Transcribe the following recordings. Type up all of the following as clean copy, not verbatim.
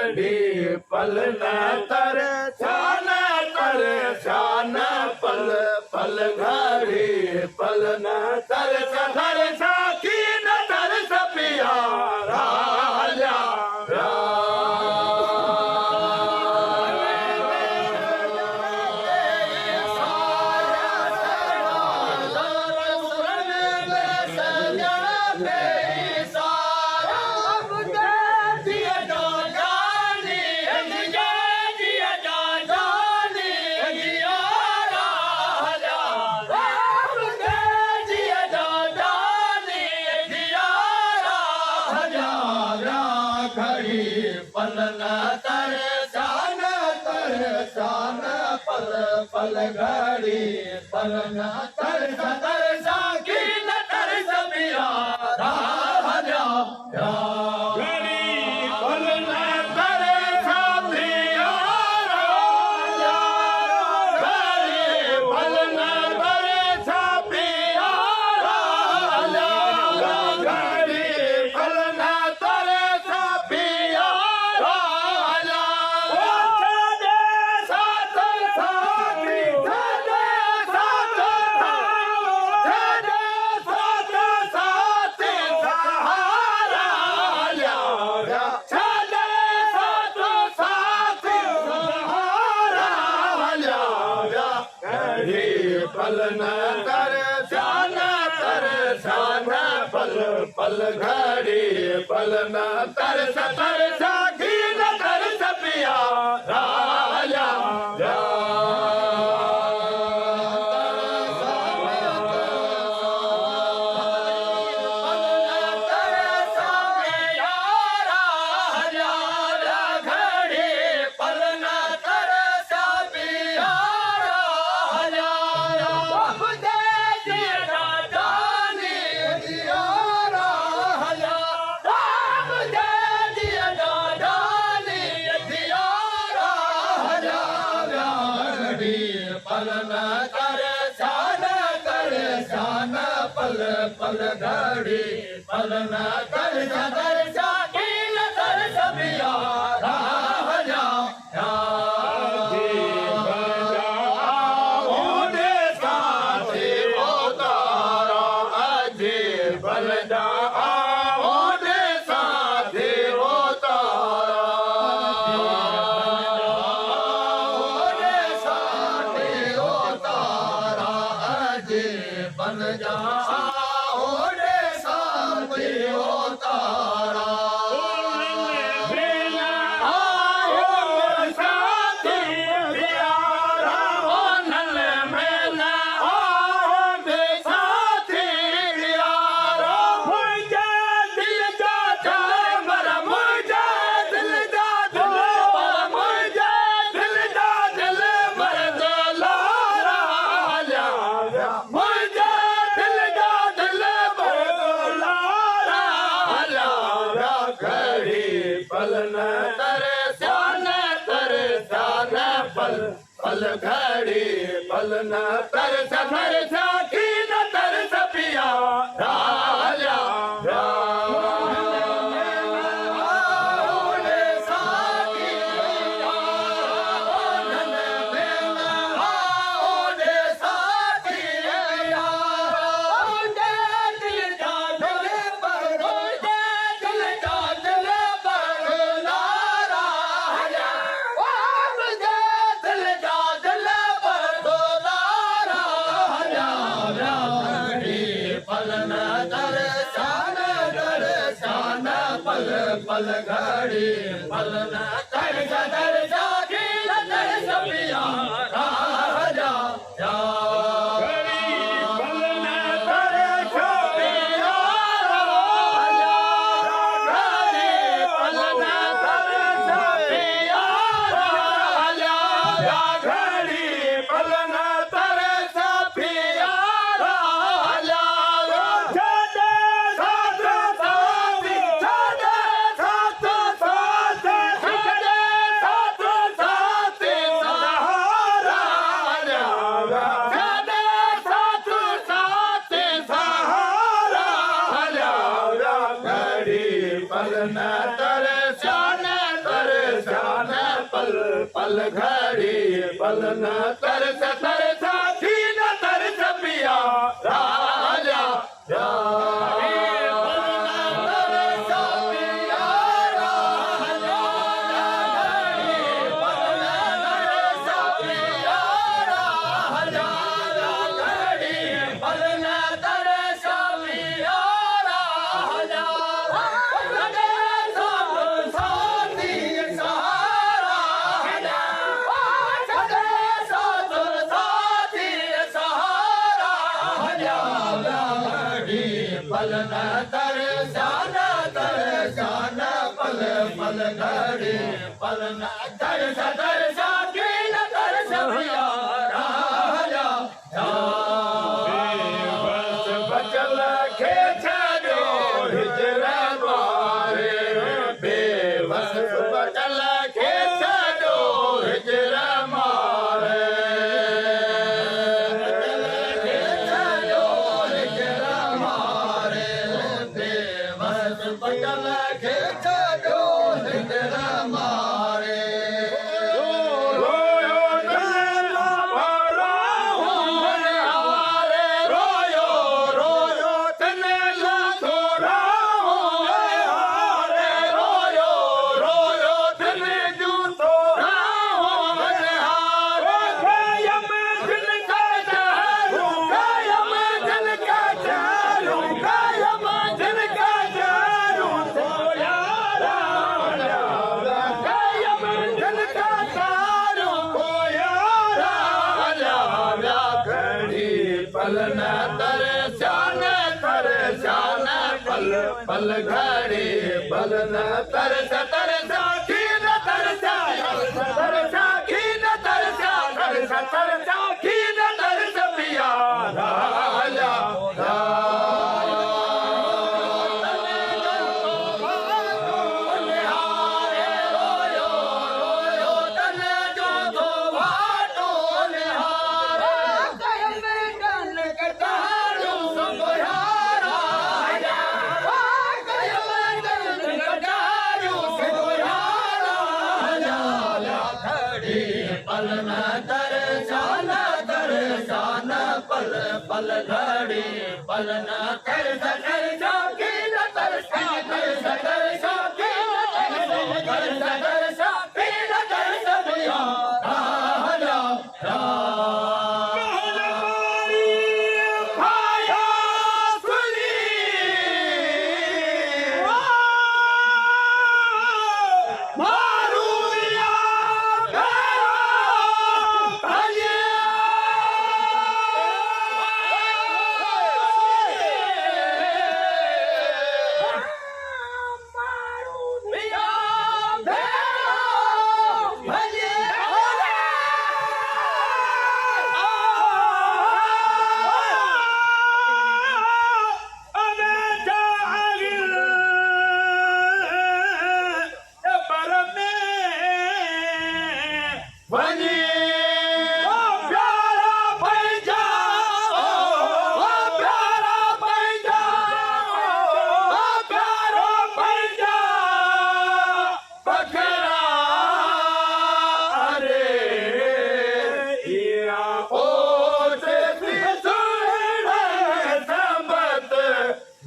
घड़ी पल न तर शान पल पल घड़ी पल न तर साखी न तर सपिया राजा पल न तर शान पल पल घड़ी पल न तर साखी न तर सबिया राजा घड़ी पल न तर सबिया राजा घड़ी पल न तर सबिया राजा घड़ी पल न तर सबिया पल न कर शान पल पल घड़ी पल न तर साखी न तर सपिया राजा पल न कर शान पल पल घड़ी पल न कर साखी न तर सबिया राजा साथी ओ तारा अजीर बन जा साथी ओ तारा बन जा ओरे साथी ओ तारा साथी प्यारा ओ नल मेला साथी प्यारा मुझे दिल जा बर मुझे दिल जा मुझे दिल जा बर राजा पल न तर शान पल पल घड़ी पल न तर साखी न तर सपिया राजा पल न तर शान पल पल घड़ी पल न तर साखी न तर सपिया राजा पल न तर सपिया राजा पल न तर सपिया राजा घड़ी पल न तर सपिया पल पल घड़ी पल न तरस तरसा थी न तरस पिया राजा पल न तरसाना तरसाना पल पल घड़ी पल न तरसा तरसा की न तरस पिया राजा बस बचल खेच जो हिजर मारे बेबस बचल खेच जो हिजर मारे पटल खेच जो हिजर मारे रोयो नैना भरा हारे रोयो रोयो तनैना थोड़ा हारे रोयो रोयो तने जू थोड़ा हारे कायम दिल का चालू कायम दिल का चालू कायम दिल का चालू पल न तरसान तरसान पल पल घड़ी पल न तरस तरसा की न तरसा तरसा की न तरसा तरसा तरसा की न तरस पिया राजा पल न तरसाना तरसाना पल पल घड़ी पल न तरस तरसा की न तरसा तरसा तरसा की न तरसा तरसा की न तरस पिया राजा खाया सुनी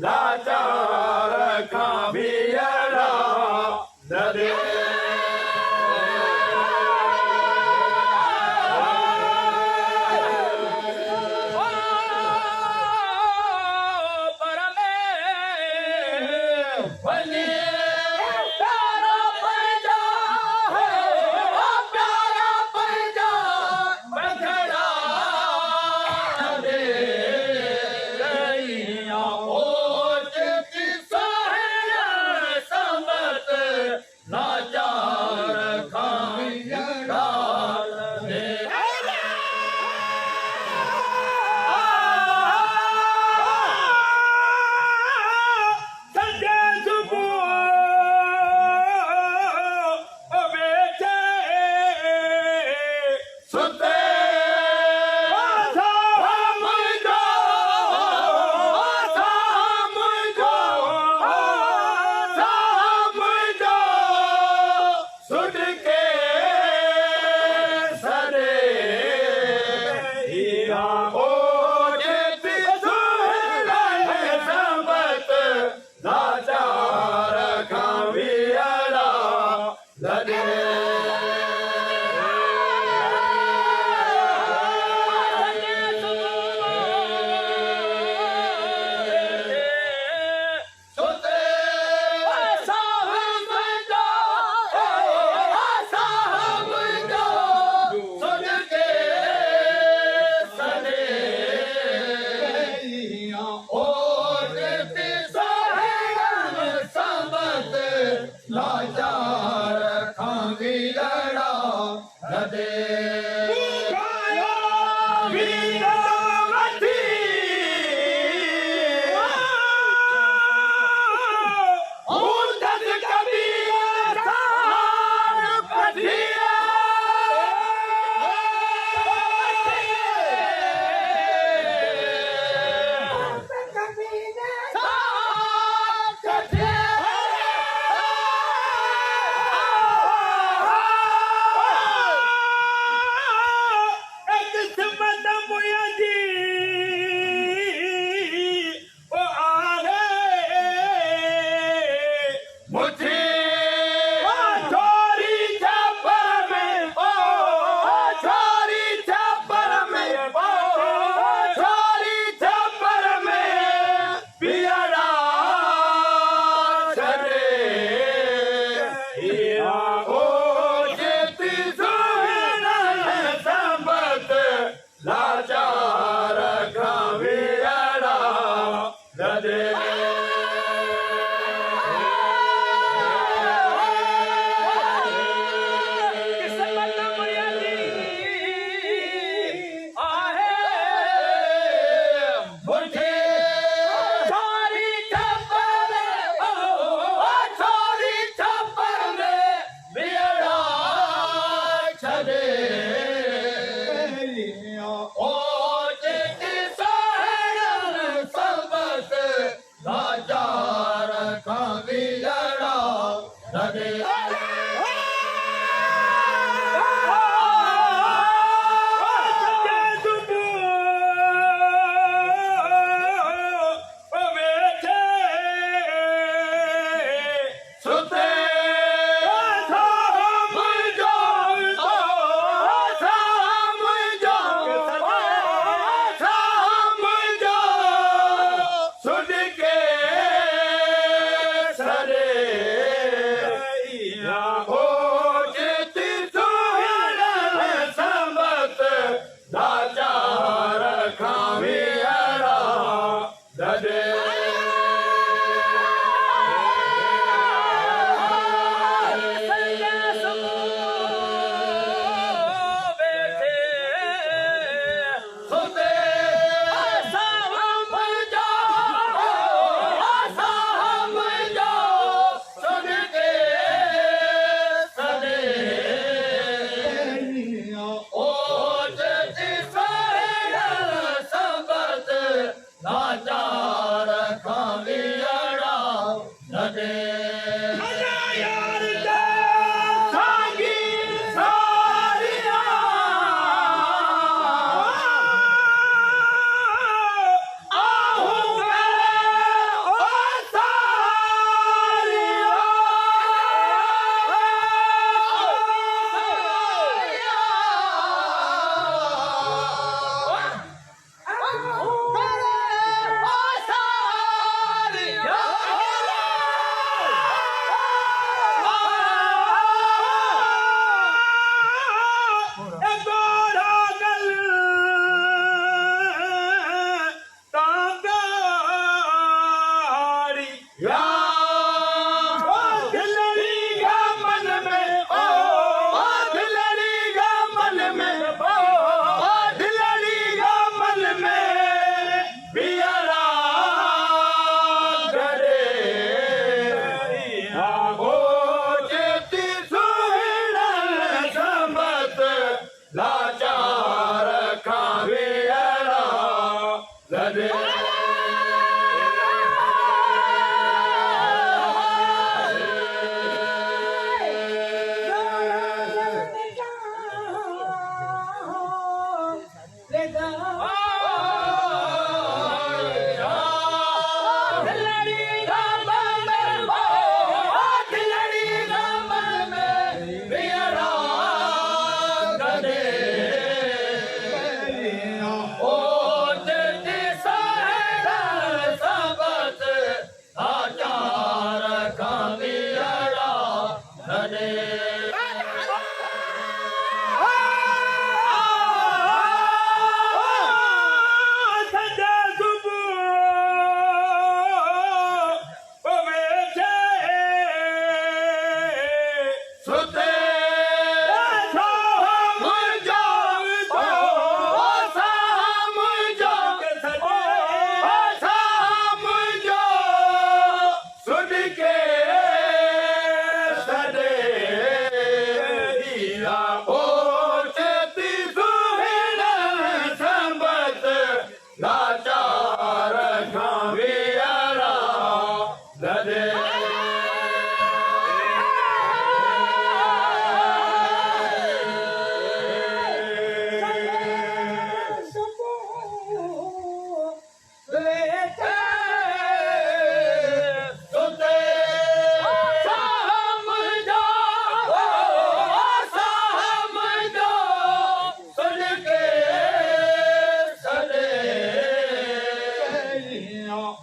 लाचार का भी लाचार खांगी लड़ा रदे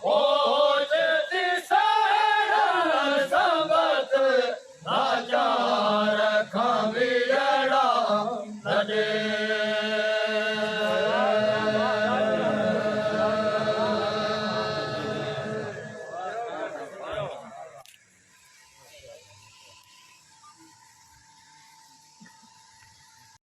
Oh